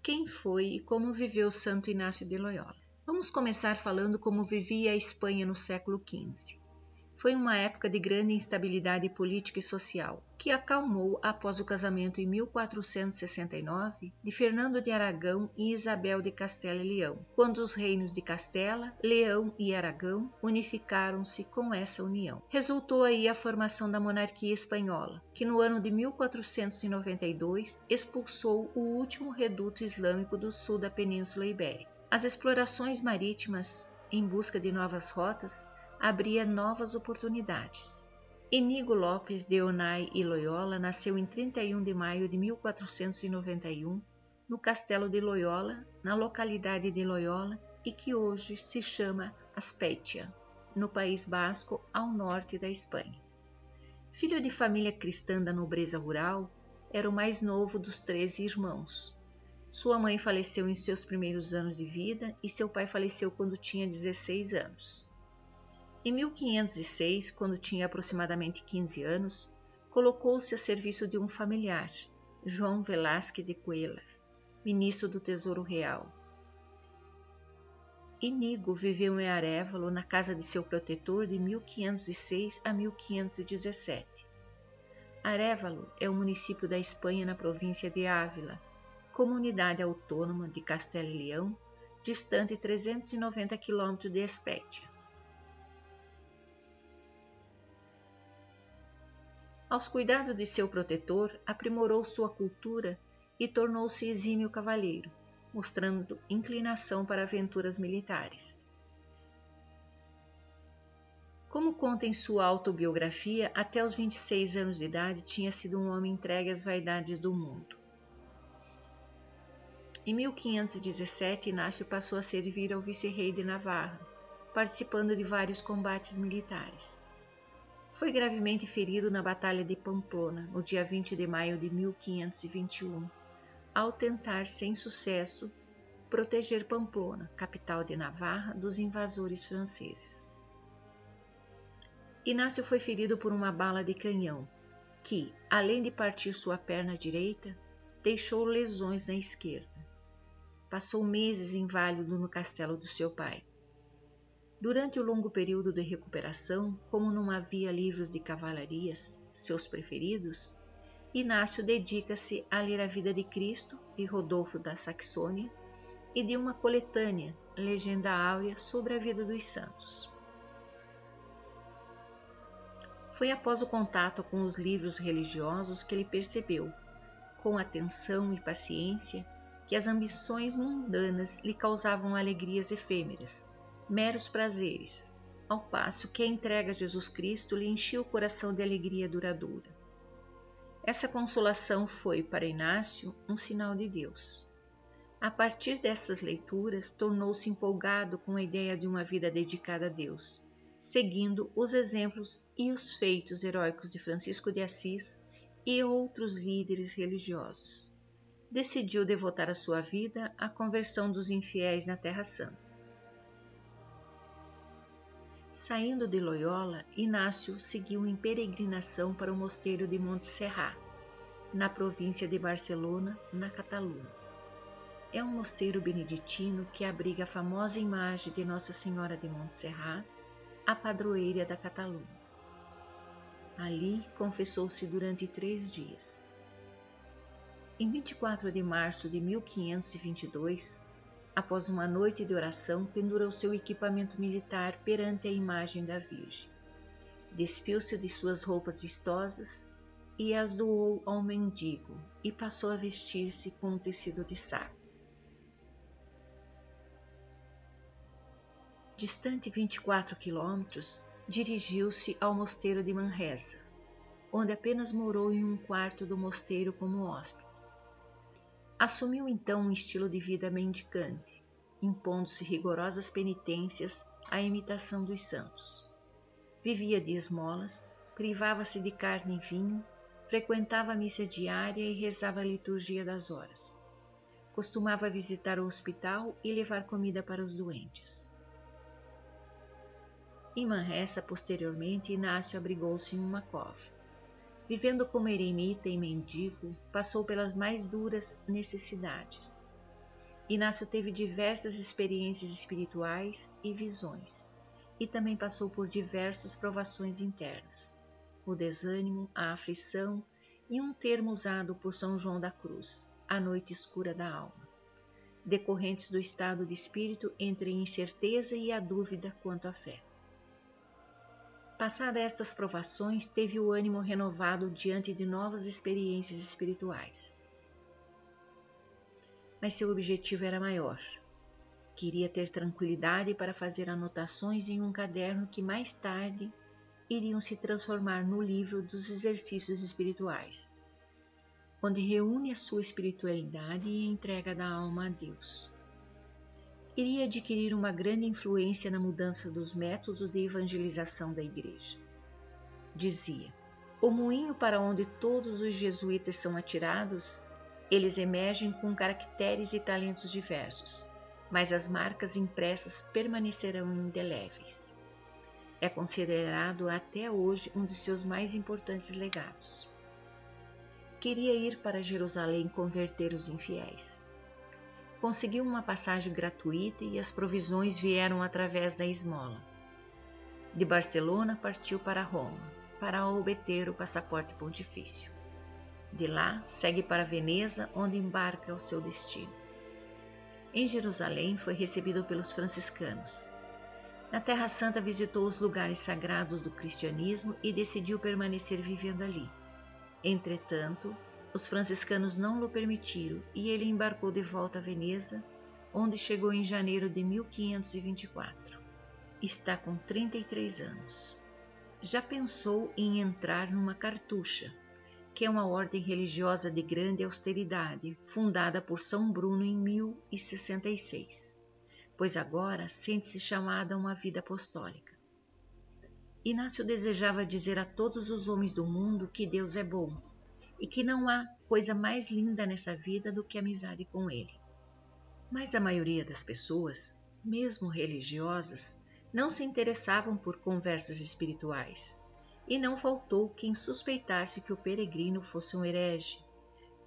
Quem foi e como viveu Santo Inácio de Loyola? Vamos começar falando como vivia a Espanha no século XV. Foi uma época de grande instabilidade política e social, que acalmou após o casamento em 1469 de Fernando de Aragão e Isabel de Castela e Leão, quando os reinos de Castela, Leão e Aragão unificaram-se com essa união. Resultou aí a formação da monarquia espanhola, que no ano de 1492 expulsou o último reduto islâmico do sul da Península Ibérica. As explorações marítimas em busca de novas rotas abria novas oportunidades. Iñigo Lopes de Onay y Loyola nasceu em 31 de maio de 1491 no Castelo de Loyola, na localidade de Loyola e que hoje se chama Azpeitia, no País Basco, ao norte da Espanha. Filho de família cristã da nobreza rural, era o mais novo dos 13 irmãos. Sua mãe faleceu em seus primeiros anos de vida e seu pai faleceu quando tinha 16 anos. Em 1506, quando tinha aproximadamente 15 anos, colocou-se a serviço de um familiar, João Velázquez de Cuéllar, ministro do Tesouro Real. Iñigo viveu em Arévalo, na casa de seu protetor, de 1506 a 1517. Arévalo é um município da Espanha na província de Ávila, comunidade autônoma de Castela e Leão, distante 390 km de Azpeitia. Aos cuidados de seu protetor, aprimorou sua cultura e tornou-se exímio cavaleiro, mostrando inclinação para aventuras militares. Como conta em sua autobiografia, até os 26 anos de idade tinha sido um homem entregue às vaidades do mundo. Em 1517, Inácio passou a servir ao vice-rei de Navarra, participando de vários combates militares. Foi gravemente ferido na Batalha de Pamplona, no dia 20 de maio de 1521, ao tentar, sem sucesso, proteger Pamplona, capital de Navarra, dos invasores franceses. Inácio foi ferido por uma bala de canhão, que, além de partir sua perna direita, deixou lesões na esquerda. Passou meses inválido no castelo do seu pai. Durante o longo período de recuperação, como não havia livros de cavalarias, seus preferidos, Inácio dedica-se a ler a vida de Cristo, de Rodolfo da Saxônia, e de uma coletânea, Legenda Áurea, sobre a vida dos santos. Foi após o contato com os livros religiosos que ele percebeu, com atenção e paciência, que as ambições mundanas lhe causavam alegrias efêmeras, meros prazeres, ao passo que a entrega a Jesus Cristo lhe enchia o coração de alegria duradoura. Essa consolação foi, para Inácio, um sinal de Deus. A partir dessas leituras, tornou-se empolgado com a ideia de uma vida dedicada a Deus, seguindo os exemplos e os feitos heróicos de Francisco de Assis e outros líderes religiosos. Decidiu devotar a sua vida à conversão dos infiéis na Terra Santa. Saindo de Loyola, Inácio seguiu em peregrinação para o mosteiro de Montserrat, na província de Barcelona, na Catalunha. É um mosteiro beneditino que abriga a famosa imagem de Nossa Senhora de Montserrat, a padroeira da Catalunha. Ali confessou-se durante 3 dias. Em 24 de março de 1522, após uma noite de oração, pendurou seu equipamento militar perante a imagem da Virgem. Despiu-se de suas roupas vistosas e as doou ao mendigo e passou a vestir-se com um tecido de saco. Distante 24 quilômetros, dirigiu-se ao mosteiro de Manresa, onde apenas morou em um quarto do mosteiro como hóspede. Assumiu então um estilo de vida mendicante, impondo-se rigorosas penitências à imitação dos santos. Vivia de esmolas, privava-se de carne e vinho, frequentava a missa diária e rezava a liturgia das horas. Costumava visitar o hospital e levar comida para os doentes. Em Manresa, posteriormente, Inácio abrigou-se em uma cova. Vivendo como eremita e mendigo, passou pelas mais duras necessidades. Inácio teve diversas experiências espirituais e visões, e também passou por diversas provações internas, o desânimo, a aflição e um termo usado por São João da Cruz, a noite escura da alma, decorrentes do estado de espírito entre a incerteza e a dúvida quanto à fé. Passadas estas provações, teve o ânimo renovado diante de novas experiências espirituais. Mas seu objetivo era maior. Queria ter tranquilidade para fazer anotações em um caderno que mais tarde iriam se transformar no livro dos exercícios espirituais, onde reúne a sua espiritualidade e a entrega da alma a Deus. Iria adquirir uma grande influência na mudança dos métodos de evangelização da Igreja. Dizia: o moinho para onde todos os jesuítas são atirados, eles emergem com caracteres e talentos diversos, mas as marcas impressas permanecerão indeléveis. É considerado até hoje um de seus mais importantes legados. Queria ir para Jerusalém converter os infiéis. Conseguiu uma passagem gratuita e as provisões vieram através da esmola. De Barcelona partiu para Roma, para obter o passaporte pontifício. De lá, segue para Veneza, onde embarca o seu destino. Em Jerusalém, foi recebido pelos franciscanos. Na Terra Santa, visitou os lugares sagrados do cristianismo e decidiu permanecer vivendo ali. Entretanto, os franciscanos não lhe permitiram e ele embarcou de volta a Veneza, onde chegou em janeiro de 1524. Está com 33 anos. Já pensou em entrar numa cartucha, que é uma ordem religiosa de grande austeridade, fundada por São Bruno em 1066, pois agora sente-se chamado a uma vida apostólica. Inácio desejava dizer a todos os homens do mundo que Deus é bom e que não há coisa mais linda nessa vida do que a amizade com Ele. Mas a maioria das pessoas, mesmo religiosas, não se interessavam por conversas espirituais, e não faltou quem suspeitasse que o peregrino fosse um herege,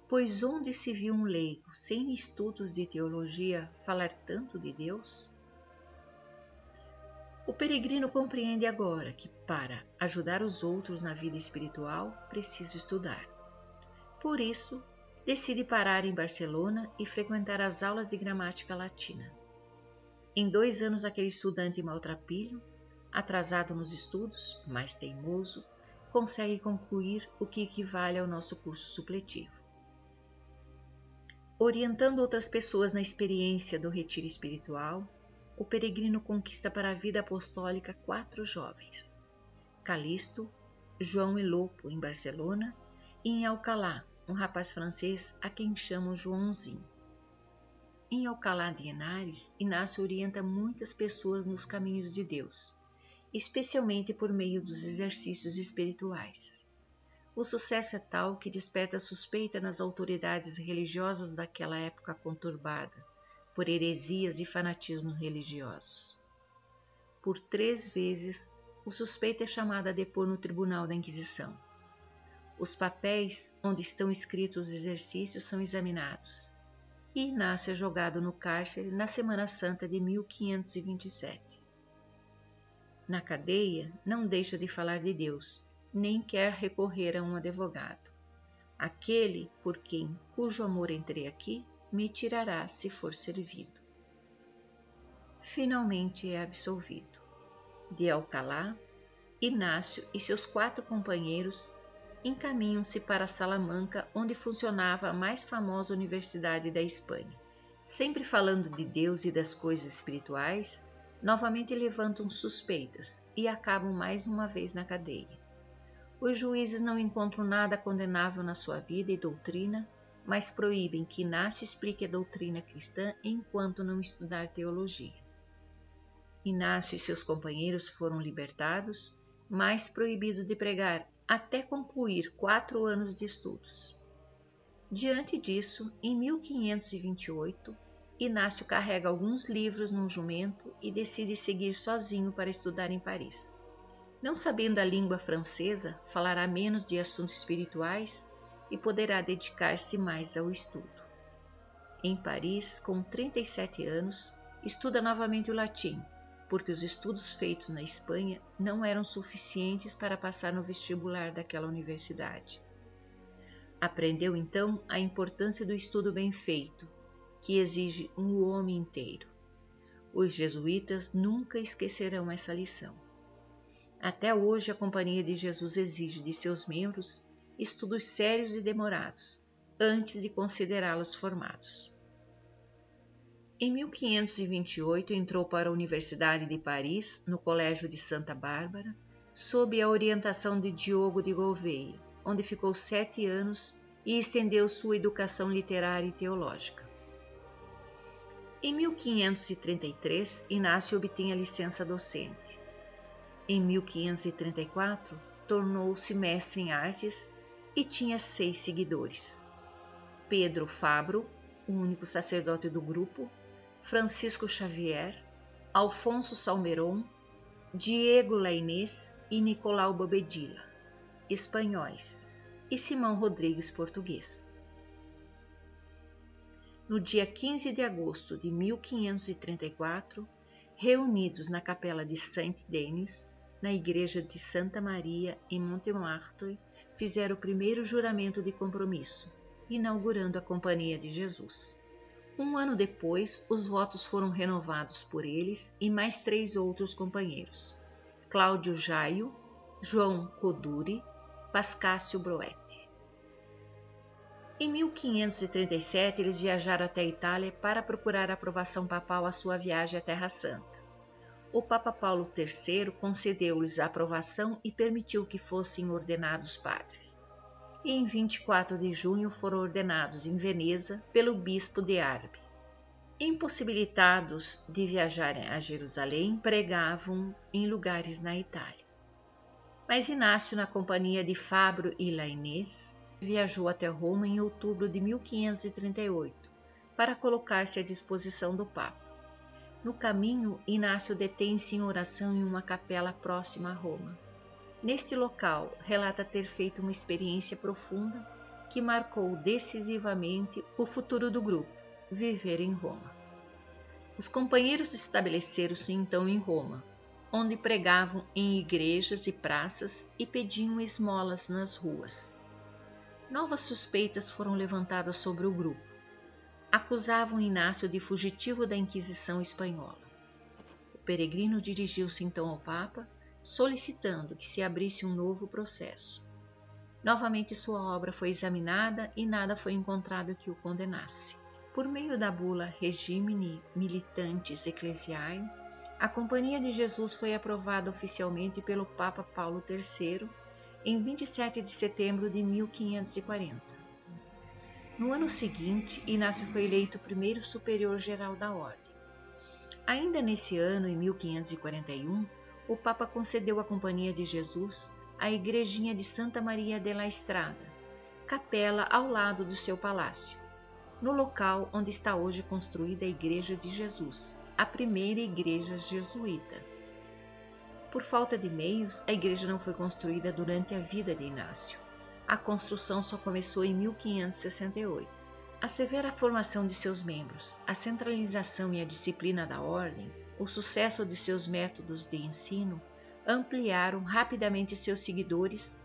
pois onde se viu um leigo, sem estudos de teologia, falar tanto de Deus? O peregrino compreende agora que, para ajudar os outros na vida espiritual, precisa estudar. Por isso, decide parar em Barcelona e frequentar as aulas de gramática latina. Em 2 anos, aquele estudante maltrapilho, atrasado nos estudos, mas teimoso, consegue concluir o que equivale ao nosso curso supletivo. Orientando outras pessoas na experiência do retiro espiritual, o peregrino conquista para a vida apostólica 4 jovens: Calixto, João e Lopo, em Barcelona, e em Alcalá, um rapaz francês a quem chamam Joãozinho. Em Alcalá de Henares, Inácio orienta muitas pessoas nos caminhos de Deus, especialmente por meio dos exercícios espirituais. O sucesso é tal que desperta suspeita nas autoridades religiosas daquela época conturbada, por heresias e fanatismos religiosos. Por 3 vezes, o suspeito é chamado a depor no tribunal da Inquisição. Os papéis onde estão escritos os exercícios são examinados, e Inácio é jogado no cárcere na Semana Santa de 1527. Na cadeia, não deixa de falar de Deus, nem quer recorrer a um advogado. Aquele por quem, cujo amor entrei aqui, me tirará se for servido. Finalmente é absolvido. De Alcalá, Inácio e seus 4 companheiros encaminham-se para Salamanca, onde funcionava a mais famosa universidade da Espanha. Sempre falando de Deus e das coisas espirituais, novamente levantam suspeitas e acabam mais uma vez na cadeia. Os juízes não encontram nada condenável na sua vida e doutrina, mas proíbem que Inácio explique a doutrina cristã enquanto não estudar teologia. Inácio e seus companheiros foram libertados, mas proibidos de pregar até concluir 4 anos de estudos. Diante disso, em 1528, Inácio carrega alguns livros num jumento e decide seguir sozinho para estudar em Paris. Não sabendo a língua francesa, falará menos de assuntos espirituais e poderá dedicar-se mais ao estudo. Em Paris, com 37 anos, estuda novamente o latim, porque os estudos feitos na Espanha não eram suficientes para passar no vestibular daquela universidade. Aprendeu então a importância do estudo bem feito, que exige um homem inteiro. Os jesuítas nunca esquecerão essa lição. Até hoje, a Companhia de Jesus exige de seus membros estudos sérios e demorados, antes de considerá-los formados. Em 1528, entrou para a Universidade de Paris, no Colégio de Santa Bárbara, sob a orientação de Diogo de Gouveia, onde ficou 7 anos e estendeu sua educação literária e teológica. Em 1533, Inácio obtinha licença docente. Em 1534, tornou-se mestre em artes e tinha 6 seguidores: Pedro Fabro, o único sacerdote do grupo, Francisco Xavier, Alfonso Salmeron, Diego Lainez e Nicolau Bobedilla, espanhóis, e Simão Rodrigues, português. No dia 15 de agosto de 1534, reunidos na capela de Saint-Denis, na igreja de Santa Maria, em Montmartre, fizeram o primeiro juramento de compromisso, inaugurando a Companhia de Jesus. Um ano depois, os votos foram renovados por eles e mais 3 outros companheiros: Cláudio Jaio, João Coduri, Pascácio Broetti. Em 1537, eles viajaram até a Itália para procurar a aprovação papal à sua viagem à Terra Santa. O Papa Paulo III concedeu-lhes a aprovação e permitiu que fossem ordenados padres. E em 24 de junho foram ordenados em Veneza pelo bispo de Arbi. Impossibilitados de viajarem a Jerusalém, pregavam em lugares na Itália. Mas Inácio, na companhia de Fabro e Lainez, viajou até Roma em outubro de 1538 para colocar-se à disposição do Papa. No caminho, Inácio detém-se em oração em uma capela próxima a Roma. Neste local, relata ter feito uma experiência profunda que marcou decisivamente o futuro do grupo, viver em Roma. Os companheiros estabeleceram-se então em Roma, onde pregavam em igrejas e praças e pediam esmolas nas ruas. Novas suspeitas foram levantadas sobre o grupo. Acusavam Inácio de fugitivo da Inquisição espanhola. O peregrino dirigiu-se então ao Papa, solicitando que se abrisse um novo processo. Novamente sua obra foi examinada e nada foi encontrado que o condenasse. Por meio da bula Regimini Militantes Ecclesiae, a Companhia de Jesus foi aprovada oficialmente pelo Papa Paulo III em 27 de setembro de 1540. No ano seguinte, Inácio foi eleito primeiro superior-geral da Ordem. Ainda nesse ano, em 1541, o Papa concedeu à Companhia de Jesus a igrejinha de Santa Maria della Strada, capela ao lado do seu palácio, no local onde está hoje construída a Igreja de Jesus, a primeira igreja jesuíta. Por falta de meios, a igreja não foi construída durante a vida de Inácio. A construção só começou em 1568. A severa formação de seus membros, a centralização e a disciplina da ordem, o sucesso de seus métodos de ensino, ampliaram rapidamente seus seguidores,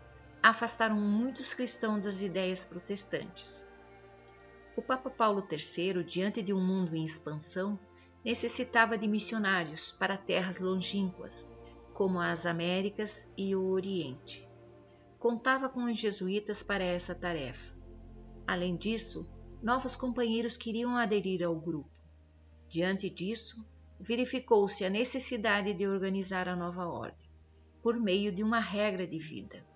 afastaram muitos cristãos das ideias protestantes. O Papa Paulo III, diante de um mundo em expansão, necessitava de missionários para terras longínquas, como as Américas e o Oriente. Contava com os jesuítas para essa tarefa. Além disso, novos companheiros queriam aderir ao grupo. Diante disso, verificou-se a necessidade de organizar a nova ordem, por meio de uma regra de vida.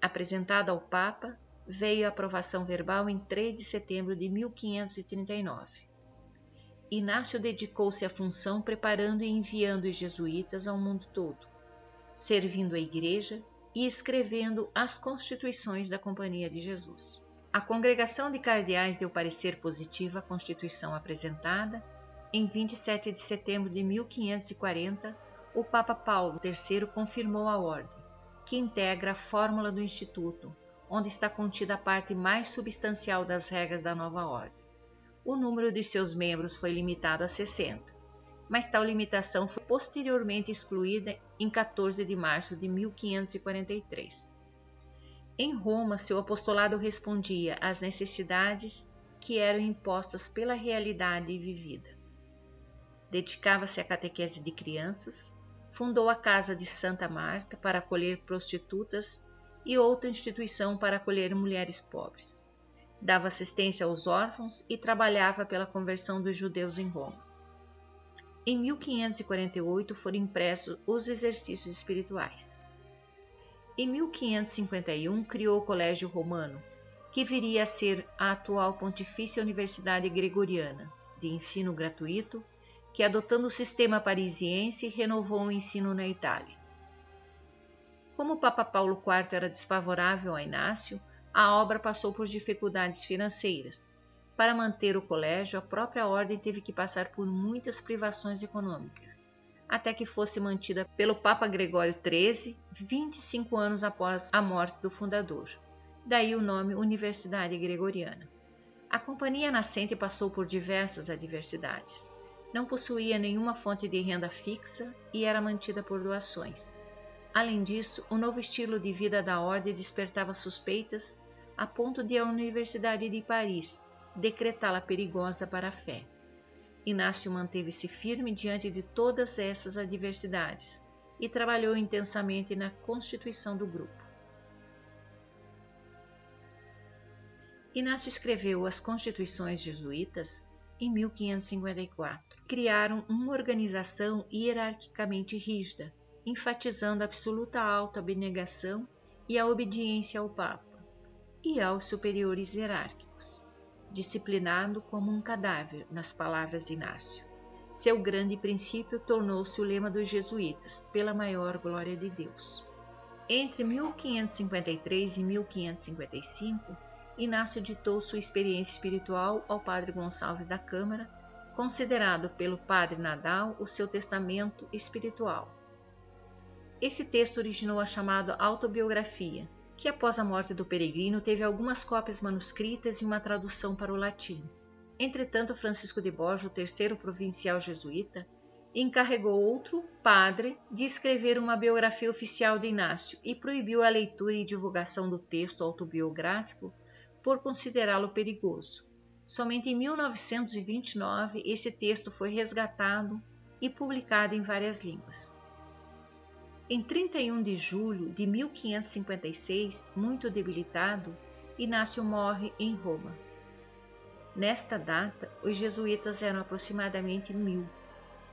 Apresentada ao Papa, veio a aprovação verbal em 3 de setembro de 1539. Inácio dedicou-se à função preparando e enviando os jesuítas ao mundo todo, servindo a Igreja e escrevendo as constituições da Companhia de Jesus. A Congregação de Cardeais deu parecer positivo à Constituição apresentada. Em 27 de setembro de 1540, o Papa Paulo III confirmou a ordem, que integra a fórmula do Instituto, onde está contida a parte mais substancial das regras da nova ordem. o número de seus membros foi limitado a 60, mas tal limitação foi posteriormente excluída em 14 de março de 1543. Em Roma, seu apostolado respondia às necessidades que eram impostas pela realidade vivida. Dedicava-se à catequese de crianças, fundou a Casa de Santa Marta para acolher prostitutas e outra instituição para acolher mulheres pobres. Dava assistência aos órfãos e trabalhava pela conversão dos judeus em Roma. Em 1548 foram impressos os exercícios espirituais. Em 1551 criou o Colégio Romano, que viria a ser a atual Pontifícia Universidade Gregoriana, de ensino gratuito, que, adotando o sistema parisiense, renovou o ensino na Itália. Como o Papa Paulo IV era desfavorável a Inácio, a obra passou por dificuldades financeiras. Para manter o colégio, a própria ordem teve que passar por muitas privações econômicas, até que fosse mantida pelo Papa Gregório XIII, 25 anos após a morte do fundador. Daí o nome Universidade Gregoriana. A companhia nascente passou por diversas adversidades. Não possuía nenhuma fonte de renda fixa e era mantida por doações. Além disso, o novo estilo de vida da ordem despertava suspeitas a ponto de a Universidade de Paris decretá-la perigosa para a fé. Inácio manteve-se firme diante de todas essas adversidades e trabalhou intensamente na constituição do grupo. Inácio escreveu as Constituições Jesuítas em 1554. Criaram uma organização hierarquicamente rígida, enfatizando a absoluta autoabnegação e a obediência ao Papa e aos superiores hierárquicos. Disciplinado como um cadáver, nas palavras de Inácio. Seu grande princípio tornou-se o lema dos jesuítas, pela maior glória de Deus. Entre 1553 e 1555, Inácio ditou sua experiência espiritual ao padre Gonçalves da Câmara, considerado pelo padre Nadal o seu testamento espiritual. Esse texto originou a chamada autobiografia, que após a morte do peregrino teve algumas cópias manuscritas e uma tradução para o latim. Entretanto, Francisco de Borja, o terceiro provincial jesuíta, encarregou outro padre de escrever uma biografia oficial de Inácio e proibiu a leitura e divulgação do texto autobiográfico por considerá-lo perigoso. Somente em 1929 esse texto foi resgatado e publicado em várias línguas. Em 31 de julho de 1556, muito debilitado, Inácio morre em Roma. Nesta data, os jesuítas eram aproximadamente 1000,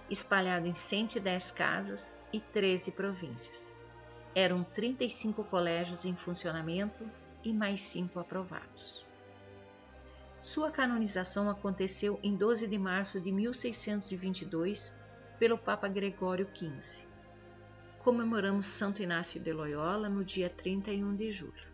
espalhados em 110 casas e 13 províncias. Eram 35 colégios em funcionamento e mais 5 aprovados. Sua canonização aconteceu em 12 de março de 1622 pelo Papa Gregório XV. Comemoramos Santo Inácio de Loyola no dia 31 de julho.